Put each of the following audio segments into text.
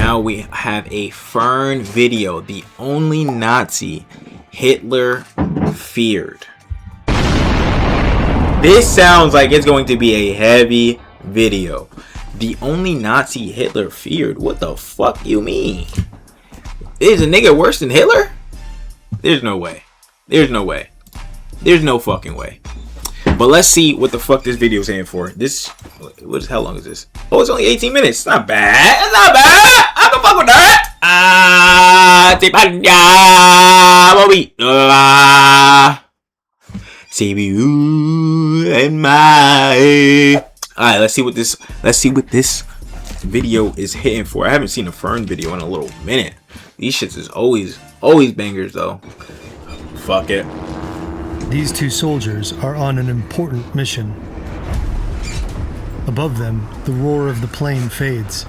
now we have a FERN video, the only Nazi Hitler feared. This sounds like it's going to be a heavy video. The only Nazi Hitler feared? What the fuck you mean? Is a nigga worse than Hitler? There's no way. There's no way. There's no fucking way. But let's see what the fuck this video is in for. This, how long is this? Oh, it's only 18 minutes. It's not bad. It's not bad. I can fuck with that. Alright, let's see what this video is hitting for. I haven't seen a FERN video in a little minute. These shits is always bangers though. Fuck it. These two soldiers are on an important mission. Above them, the roar of the plane fades.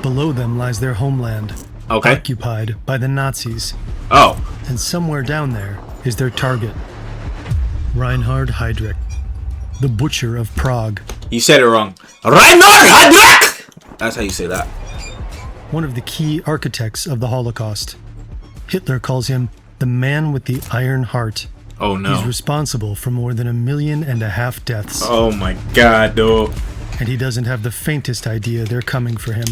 Below them lies their homeland, occupied by the Nazis. Oh. And somewhere down there is their target, Reinhard Heydrich, the Butcher of Prague. You said it wrong. Reinhard Heydrich! That's how you say that. One of the key architects of the Holocaust. Hitler calls him the man with the iron heart. Oh no. He's responsible for more than 1.5 million deaths. Oh my god, dude. And he doesn't have the faintest idea they're coming for him.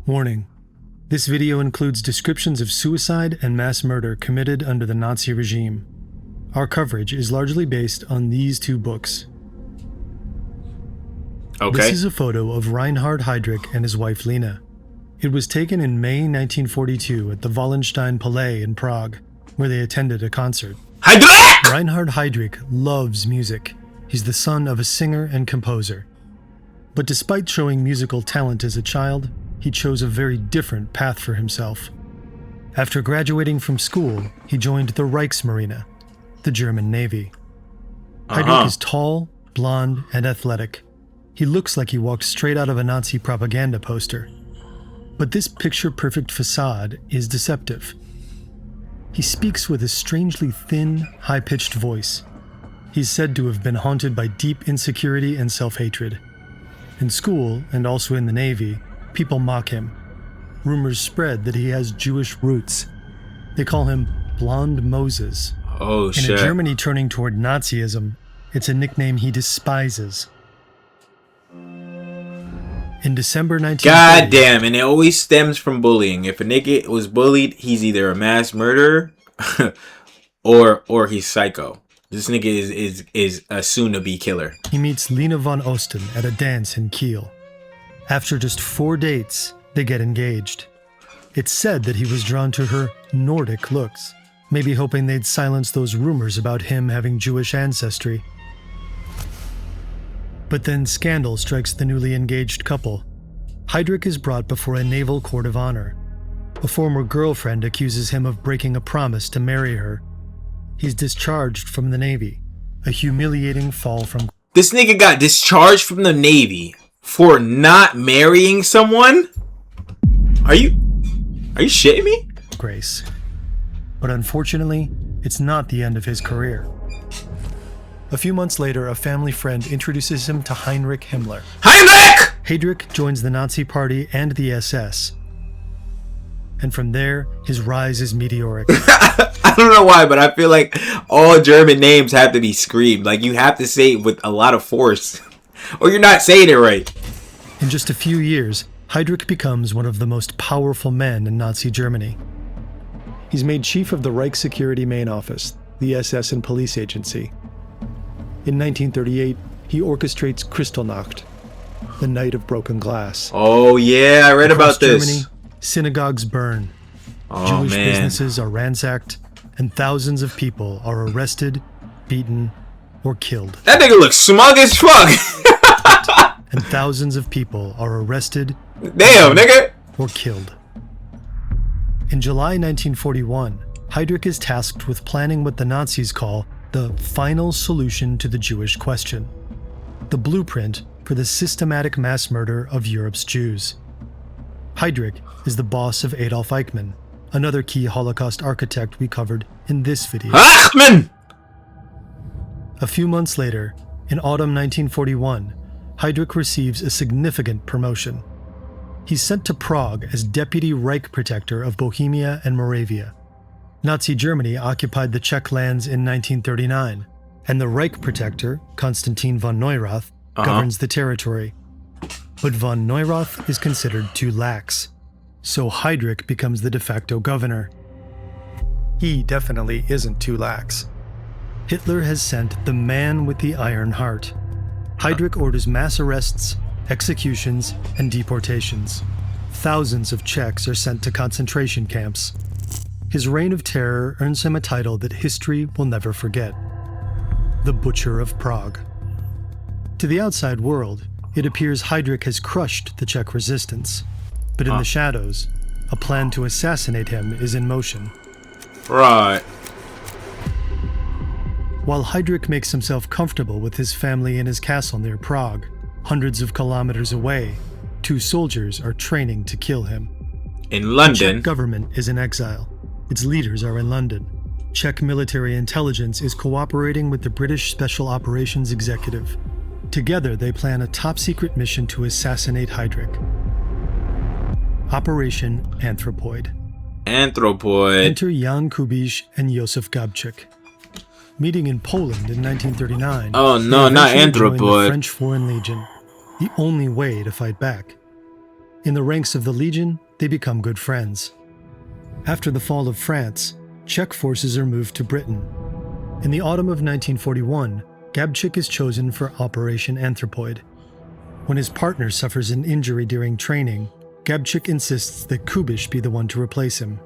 Warning. This video includes descriptions of suicide and mass murder committed under the Nazi regime. Our coverage is largely based on these two books. Okay. This is a photo of Reinhard Heydrich and his wife Lena. It was taken in May 1942 at the Wallenstein Palais in Prague, where they attended a concert. Heydrich! Reinhard Heydrich loves music. He's the son of a singer and composer. But despite showing musical talent as a child, he chose a very different path for himself. After graduating from school, he joined the Reichsmarine, the German Navy. Heydrich is tall, blonde, and athletic. He looks like he walked straight out of a Nazi propaganda poster. But this picture-perfect facade is deceptive. He speaks with a strangely thin, high-pitched voice. He's said to have been haunted by deep insecurity and self-hatred. In school, and also in the Navy, people mock him. Rumors spread that he has Jewish roots. They call him Blonde Moses. Oh, shit. In a Germany turning toward Nazism, it's a nickname he despises. In December 1940... God damn, and it always stems from bullying. If a nigga was bullied, he's either a mass murderer or he's psycho. This nigga is a soon-to-be killer. He meets Lena von Osten at a dance in Kiel. After just 4 dates, they get engaged. It's said that he was drawn to her Nordic looks, maybe hoping they'd silence those rumors about him having Jewish ancestry. But then scandal strikes the newly engaged couple. Heydrich is brought before a naval court of honor. A former girlfriend accuses him of breaking a promise to marry her. He's discharged from the Navy, a humiliating fall from... This nigga got discharged from the Navy for not marrying someone? Are you shitting me? Grace. But unfortunately, it's not the end of his career. A few months later, a family friend introduces him to Heinrich Himmler. Heinrich! Heydrich joins the Nazi Party and the SS. And from there, his rise is meteoric. I don't know why, but I feel like all German names have to be screamed. Like, you have to say it with a lot of force, or you're not saying it right. In just a few years, Heydrich becomes one of the most powerful men in Nazi Germany. He's made chief of the Reich Security Main Office, the SS and police agency. In 1938, he orchestrates Kristallnacht, the Night of Broken Glass. Oh yeah, I read about this. Germany, synagogues burn, Jewish businesses are ransacked, and thousands of people are arrested, beaten, or killed. That nigga looks smug as fuck. And thousands of people are arrested, damn, nigga, or killed. In July 1941, Heydrich is tasked with planning what the Nazis call the final solution to the Jewish question, the blueprint for the systematic mass murder of Europe's Jews. Heydrich is the boss of Adolf Eichmann, another key Holocaust architect we covered in this video. Eichmann! A few months later, In autumn 1941, Heydrich receives a significant promotion. He's sent to Prague as Deputy Reich Protector of Bohemia and Moravia. Nazi Germany occupied the Czech lands in 1939, and the Reich Protector, Konstantin von Neurath, governs the territory. But von Neurath is considered too lax, so Heydrich becomes the de facto governor. He definitely isn't too lax. Hitler has sent the man with the iron heart. Heydrich orders mass arrests, executions, and deportations. Thousands of Czechs are sent to concentration camps. His reign of terror earns him a title that history will never forget: the Butcher of Prague. To the outside world, it appears Heydrich has crushed the Czech resistance. But in the shadows, a plan to assassinate him is in motion. Right. While Heydrich makes himself comfortable with his family in his castle near Prague, hundreds of kilometers away, two soldiers are training to kill him. In London. The Czech government is in exile. Its leaders are in London. Czech military intelligence is cooperating with the British Special Operations Executive. Together, they plan a top-secret mission to assassinate Heydrich. Operation Anthropoid. Enter Jan Kubiš and Josef Gabčík. Meeting in Poland in 1939. Oh no, not Anthropoid. The French Foreign Legion, the only way to fight back. In the ranks of the Legion, they become good friends. After the fall of France, Czech forces are moved to Britain. In the autumn of 1941, Gabčík is chosen for Operation Anthropoid. When his partner suffers an injury during training, Gabčík insists that Kubiš be the one to replace him.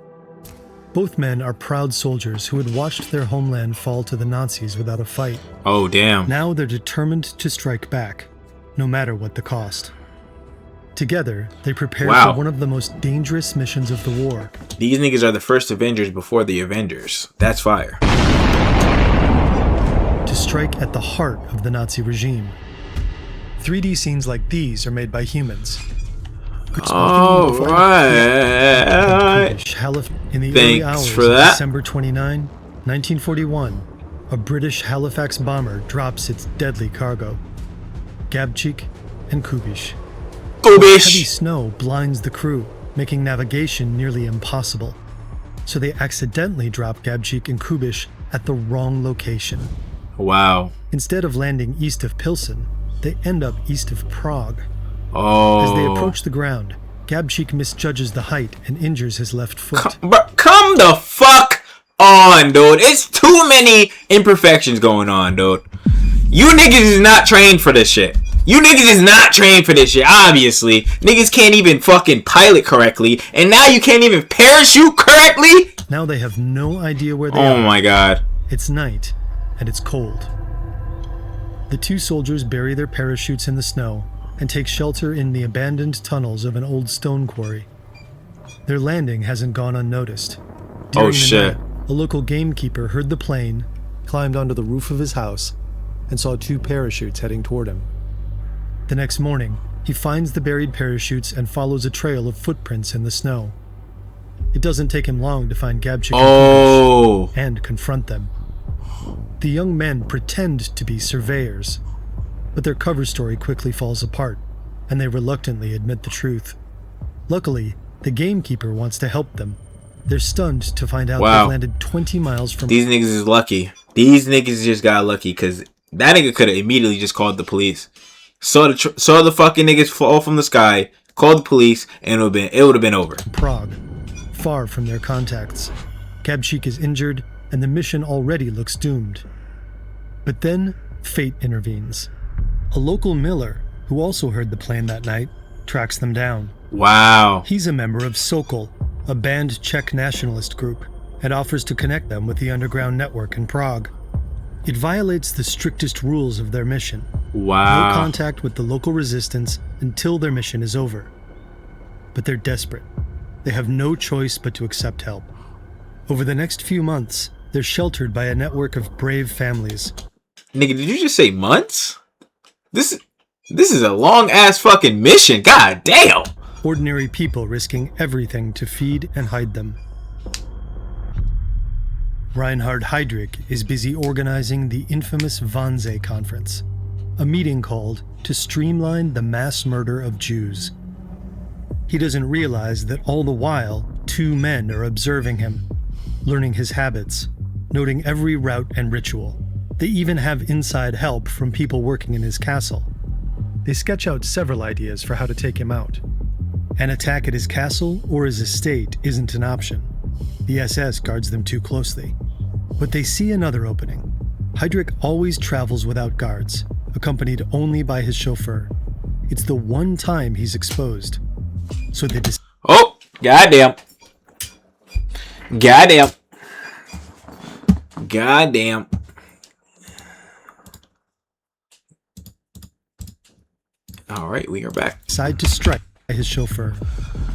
Both men are proud soldiers who had watched their homeland fall to the Nazis without a fight. Oh, damn. Now they're determined to strike back, no matter what the cost. Together, they prepare for one of the most dangerous missions of the war. These niggas are the first Avengers before the Avengers. That's fire. To strike at the heart of the Nazi regime. 3D scenes like these are made by humans. All right. In the early hours of December 29, 1941, a British Halifax bomber drops its deadly cargo: Gabčík and Kubiš. Heavy snow blinds the crew, making navigation nearly impossible. So they accidentally drop Gabčík and Kubiš at the wrong location. Wow. Instead of landing east of Pilsen, they end up east of Prague. Oh. As they approach the ground, Gabčík misjudges the height and injures his left foot. Come the fuck on, dude. It's too many imperfections going on, dude. You niggas is not trained for this shit. You niggas is not trained for this shit, obviously. Niggas can't even fucking pilot correctly, and now you can't even parachute correctly? Now they have no idea where they are. Oh my god. It's night, and it's cold. The two soldiers bury their parachutes in the snow and take shelter in the abandoned tunnels of an old stone quarry. Their landing hasn't gone unnoticed. During the night, a local gamekeeper heard the plane, climbed onto the roof of his house, and saw two parachutes heading toward him. The next morning, he finds the buried parachutes and follows a trail of footprints in the snow. It doesn't take him long to find Gabčík and confront them. The young men pretend to be surveyors, but their cover story quickly falls apart, and they reluctantly admit the truth. Luckily, the gamekeeper wants to help them. They're stunned to find out they've landed 20 miles from... These niggas is lucky. These niggas just got lucky, because that nigga could have immediately just called the police. Saw the fucking niggas fall from the sky, called the police, and it would have been over. Prague, far from their contacts. Gabčík is injured, and the mission already looks doomed. But then, fate intervenes. A local miller, who also heard the plane that night, tracks them down. Wow. He's a member of Sokol, a banned Czech nationalist group, and offers to connect them with the underground network in Prague. It violates the strictest rules of their mission. Wow. No contact with the local resistance until their mission is over. But they're desperate. They have no choice but to accept help. Over the next few months, they're sheltered by a network of brave families. Nigga, did you just say months? This is a long-ass fucking mission. God damn. Ordinary people risking everything to feed and hide them. Reinhard Heydrich is busy organizing the infamous Wannsee Conference. a meeting called to streamline the mass murder of Jews. He doesn't realize that all the while, two men are observing him, learning his habits, noting every route and ritual. They even have inside help from people working in his castle. They sketch out several ideas for how to take him out. An attack at his castle or his estate isn't an option. The SS guards them too closely. But they see another opening. Heydrich always travels without guards, accompanied only by his chauffeur. It's the one time he's exposed. So they Oh, goddamn. Goddamn. Goddamn. All right, we are back. Decide to strike his chauffeur.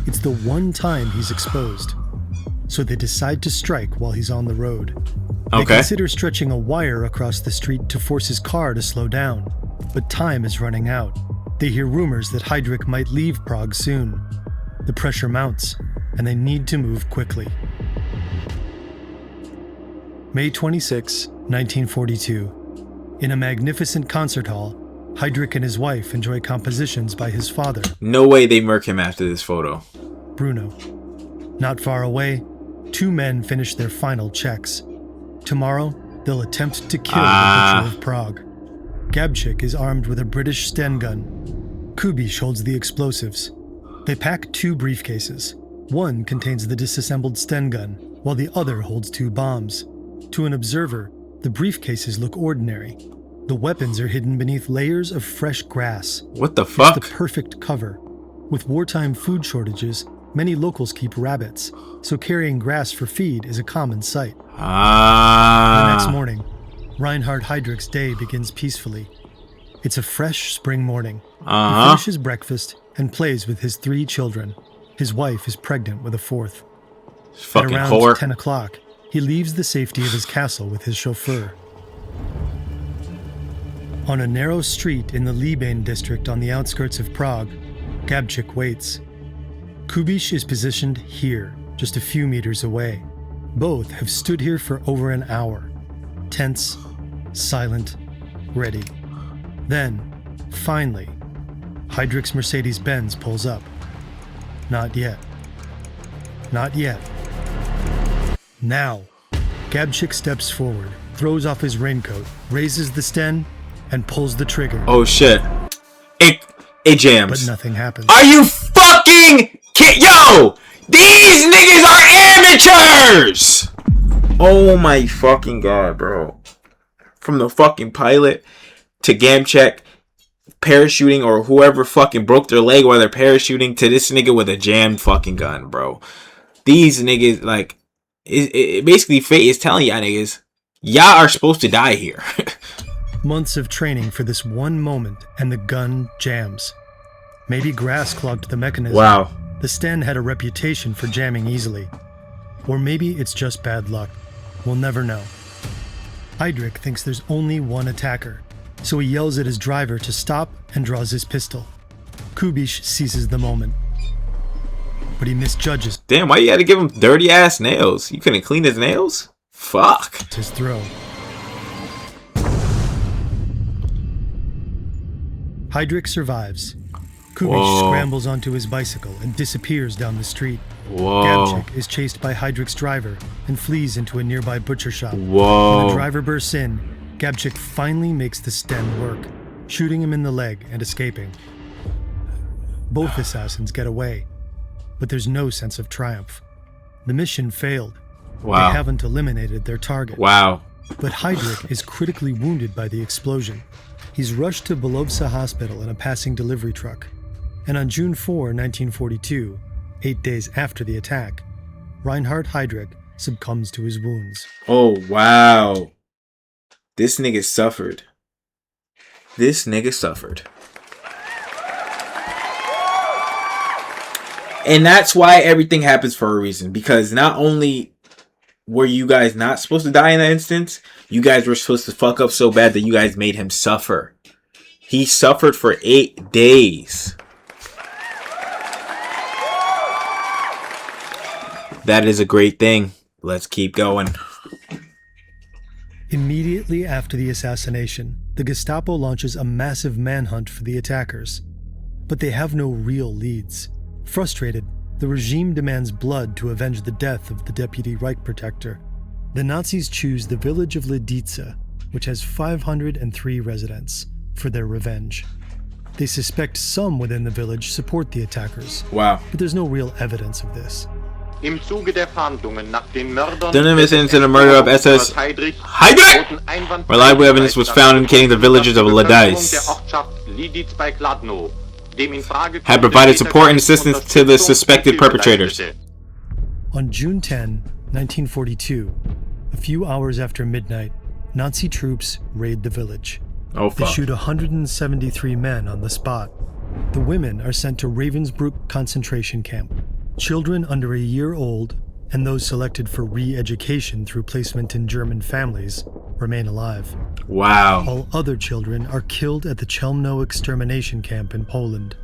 It's the one time he's exposed. So they decide to strike while he's on the road. They consider stretching a wire across the street to force his car to slow down, but time is running out. They hear rumors that Heydrich might leave Prague soon. The pressure mounts, and they need to move quickly. May 26, 1942. In a magnificent concert hall, Heydrich and his wife enjoy compositions by his father. No way they murk him after this photo. Bruno. Not far away, two men finish their final checks. Tomorrow, they'll attempt to kill the Butcher of Prague. Gabčík is armed with a British Sten gun. Kubiš holds the explosives. They pack two briefcases. One contains the disassembled Sten gun, while the other holds two bombs. To an observer, the briefcases look ordinary. The weapons are hidden beneath layers of fresh grass. What the fuck? It's the perfect cover. With wartime food shortages, many locals keep rabbits, so carrying grass for feed is a common sight. The next morning, Reinhard Heydrich's day begins peacefully. It's a fresh spring morning. He finishes breakfast and plays with his three children. His wife is pregnant with a fourth. Fucking At around whore. 10 o'clock, he leaves the safety of his castle with his chauffeur. On a narrow street in the Líbane district on the outskirts of Prague, Gabčík waits. Kubiš is positioned here, just a few meters away. Both have stood here for over an hour, tense, silent, ready. Then, finally, Heydrich's Mercedes-Benz pulls up. Not yet. Not yet. Now, Gabčík steps forward, throws off his raincoat, raises the Sten, and pulls the trigger. Oh shit. It jams. But nothing happens. Are you fucking kidding? Yo! These niggas are amateurs! Oh my fucking god, bro. From the fucking pilot to Gabčík parachuting or whoever fucking broke their leg while they're parachuting to this nigga with a jammed fucking gun, bro. These niggas, like, it basically fate is telling y'all niggas, y'all are supposed to die here. Months of training for this one moment, and the gun jams. Maybe grass clogged the mechanism. Wow. The Sten had a reputation for jamming easily. Or maybe it's just bad luck. We'll never know. Heydrich thinks there's only one attacker, so he yells at his driver to stop and draws his pistol. Kubiš seizes the moment. But he misjudges. Damn, why you had to give him dirty ass nails? You couldn't clean his nails? Fuck. His throw. Heydrich survives. Kubiš scrambles onto his bicycle and disappears down the street. Gabčík is chased by Heydrich's driver and flees into a nearby butcher shop. When the driver bursts in, Gabčík finally makes the Sten work, shooting him in the leg and escaping. Both assassins get away, but there's no sense of triumph. The mission failed. They haven't eliminated their target. But Heydrich is critically wounded by the explosion. He's rushed to Belovsa Hospital in a passing delivery truck. And on June 4, 1942, 8 days after the attack, Reinhard Heydrich succumbs to his wounds. Oh, wow. This nigga suffered. This nigga suffered. And that's why everything happens for a reason. Because not only were you guys not supposed to die in that instance, you guys were supposed to fuck up so bad that you guys made him suffer. He suffered for 8 days. That is a great thing. Let's keep going. Immediately after the assassination, the Gestapo launches a massive manhunt for the attackers. But they have no real leads. Frustrated, the regime demands blood to avenge the death of the deputy Reich protector. The Nazis choose the village of Lidice, which has 503 residents, for their revenge. They suspect some within the village support the attackers. Wow. But there's no real evidence of this. Im Zuge der Fahndungen nach den Mördern Into the murder of SS Heydrich, reliable evidence was found indicating the villages of Lidice had provided support and assistance to the suspected perpetrators. On June 10, 1942, a few hours after midnight, Nazi troops raid the village. Oh, They fuck. shoot 173 men on the spot. The women are sent to Ravensbrück concentration camp. Children under a year old and those selected for re-education through placement in German families remain alive. Wow. All other children are killed at the Chelmno extermination camp in Poland.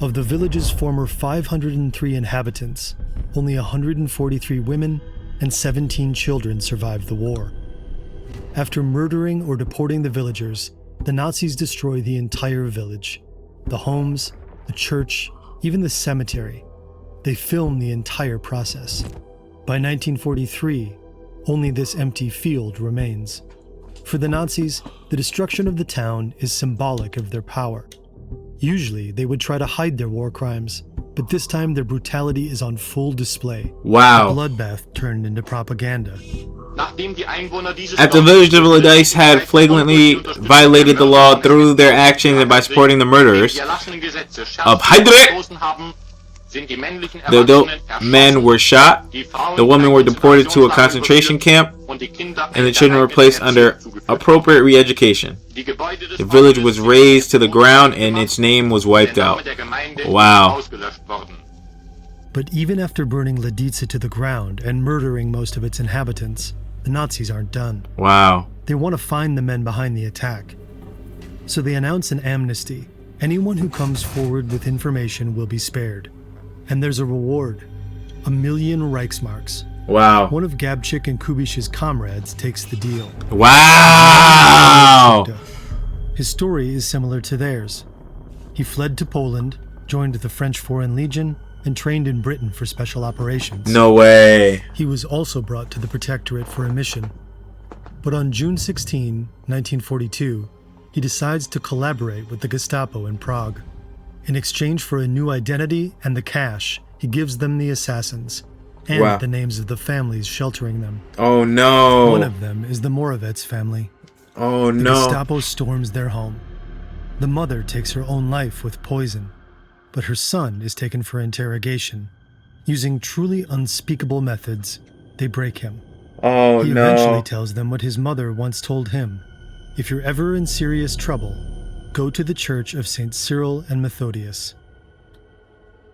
Of the village's former 503 inhabitants, only 143 women and 17 children survived the war. After murdering or deporting the villagers, the Nazis destroy the entire village. The homes, the church, even the cemetery. They film the entire process. By 1943, only this empty field remains. For the Nazis, the destruction of the town is symbolic of their power. Usually, they would try to hide their war crimes, but this time their brutality is on full display. Wow. A bloodbath turned into propaganda. After the village of Lidice had flagrantly violated the law through their actions and by supporting the murderers of Heydrich, the adult men were shot, the women were deported to a concentration camp, and the children were placed under appropriate re-education. The village was razed to the ground and its name was wiped out. Wow. But even after burning Lidice to the ground and murdering most of its inhabitants, the Nazis aren't done. Wow. They want to find the men behind the attack. So they announce an amnesty. Anyone who comes forward with information will be spared. And there's a reward, 1 million Reichsmarks. Wow. One of Gabčík and Kubiš's comrades takes the deal. Wow. His story is similar to theirs. He fled to Poland, joined the French Foreign Legion, and trained in Britain for special operations. No way. He was also brought to the Protectorate for a mission. But on June 16, 1942, he decides to collaborate with the Gestapo in Prague. In exchange for a new identity and the cash, he gives them the assassins and Wow. the names of the families sheltering them. Oh no. One of them is the Moravec family. Oh The no. Gestapo storms their home. The mother takes her own life with poison, but her son is taken for interrogation. Using truly unspeakable methods, they break him. Oh He no. eventually tells them what his mother once told him. If you're ever in serious trouble, go to the Church of St. Cyril and Methodius.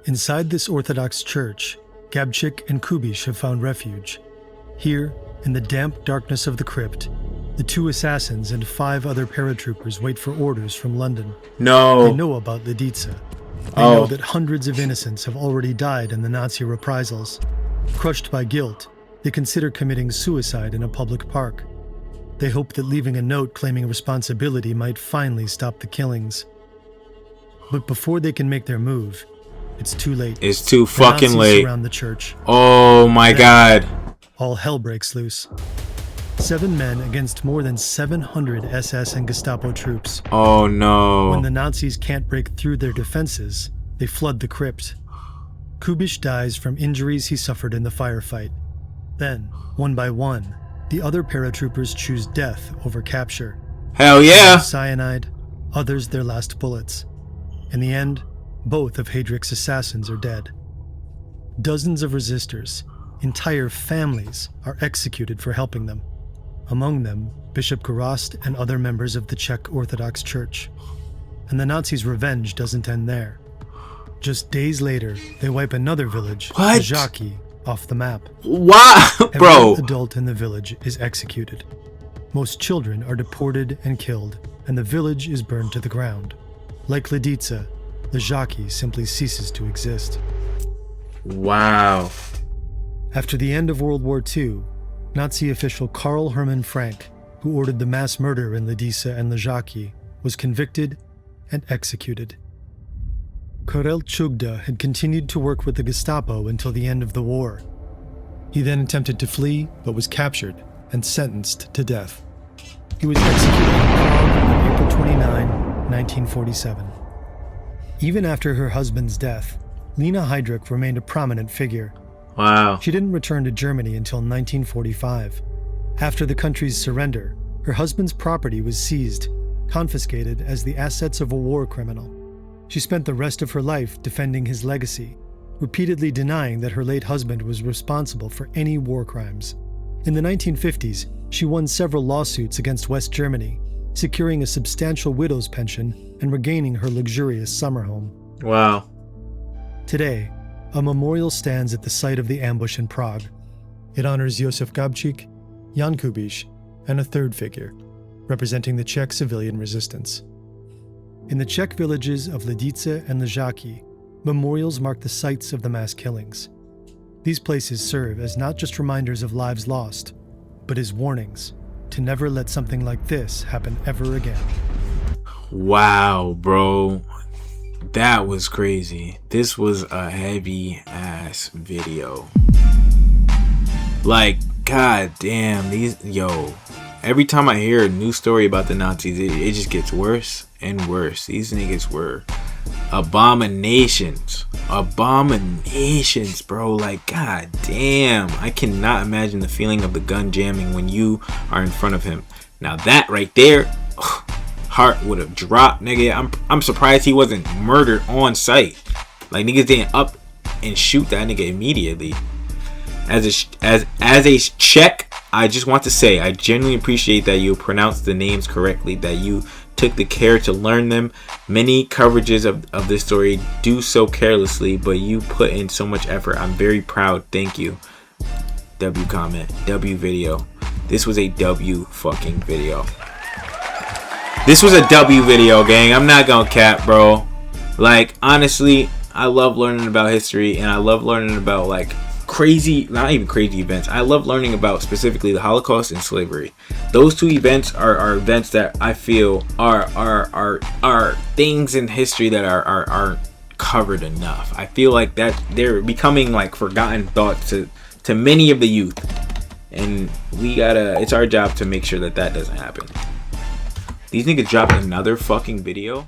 Inside this Orthodox church, Gabčík and Kubiš have found refuge. Here, in the damp darkness of the crypt, the 2 assassins and 5 other paratroopers wait for orders from London. They No. know about Lidice. They Oh. know that hundreds of innocents have already died in the Nazi reprisals. Crushed by guilt, they consider committing suicide in a public park. They hope that leaving a note claiming responsibility might finally stop the killings. But before they can make their move, it's too late. It's too The fucking Nazis late. surround the church. Oh my god. All hell breaks loose. 7 men against more than 700 SS and Gestapo troops. Oh When no. the Nazis can't break through their defenses, they flood the crypt. Kubiš dies from injuries he suffered in the firefight. Then, one by one, the other paratroopers choose death over capture. Hell yeah. Cyanide, others their last bullets. In the end, both of Heydrich's assassins are dead. Dozens of resistors, entire families, are executed for helping them. Among them, Bishop Gorazd and other members of the Czech Orthodox Church. And the Nazis' revenge doesn't end there. Just days later, they wipe another village, What? Žáky, off the map. Why? Bro. Every adult in the village is executed. Most children are deported and killed, and the village is burned to the ground. Like Lidice, the Žáky simply ceases to exist. Wow. After the end of World War II, Nazi official Karl Hermann Frank who ordered the mass murder in Lidice and Ležáky, was convicted and executed. Karel Čugda had continued to work with the Gestapo until the end of the war. He then attempted to flee, but was captured and sentenced to death. He was executed in Prague on April 29, 1947. Even after her husband's death, Lena Heydrich remained a prominent figure. Wow. She didn't return to Germany until 1945. After the country's surrender, her husband's property was seized, confiscated as the assets of a war criminal. She spent the rest of her life defending his legacy, repeatedly denying that her late husband was responsible for any war crimes. In the 1950s, she won several lawsuits against West Germany, securing a substantial widow's pension and regaining her luxurious summer home. Wow. Today, a memorial stands at the site of the ambush in Prague. It honors Josef Gabčík, Jan Kubiš, and a third figure, representing the Czech civilian resistance. In the Czech villages of Lidice and Ležáky, memorials mark the sites of the mass killings. These places serve as not just reminders of lives lost, but as warnings to never let something like this happen ever again. Wow, bro. That was crazy. This was a heavy ass video. Like, god damn, every time I hear a new story about the Nazis, it just gets worse and worse. These niggas were abominations, bro. Like, god damn, I cannot imagine the feeling of the gun jamming when you are in front of him. Now that right there, heart would have dropped, nigga. I'm surprised he wasn't murdered on sight. Like, niggas didn't up and shoot that nigga immediately. As a Czech, I just want to say I genuinely appreciate that you pronounced the names correctly, that you took the care to learn them. Many coverages of this story do so carelessly, but you put in so much effort. I'm very proud. Thank you. W comment. W video. This was a W fucking video. This was a W video, gang. I'm not gonna cap, bro. Like, honestly, I love learning about history, and I love learning about, like, crazy, not even crazy events. I love learning about specifically the Holocaust and slavery. Those two events are events that I feel are things in history that are covered enough. I feel like that they're becoming like forgotten thoughts to many of the youth, and it's our job to make sure that doesn't happen. These niggas dropped another fucking video.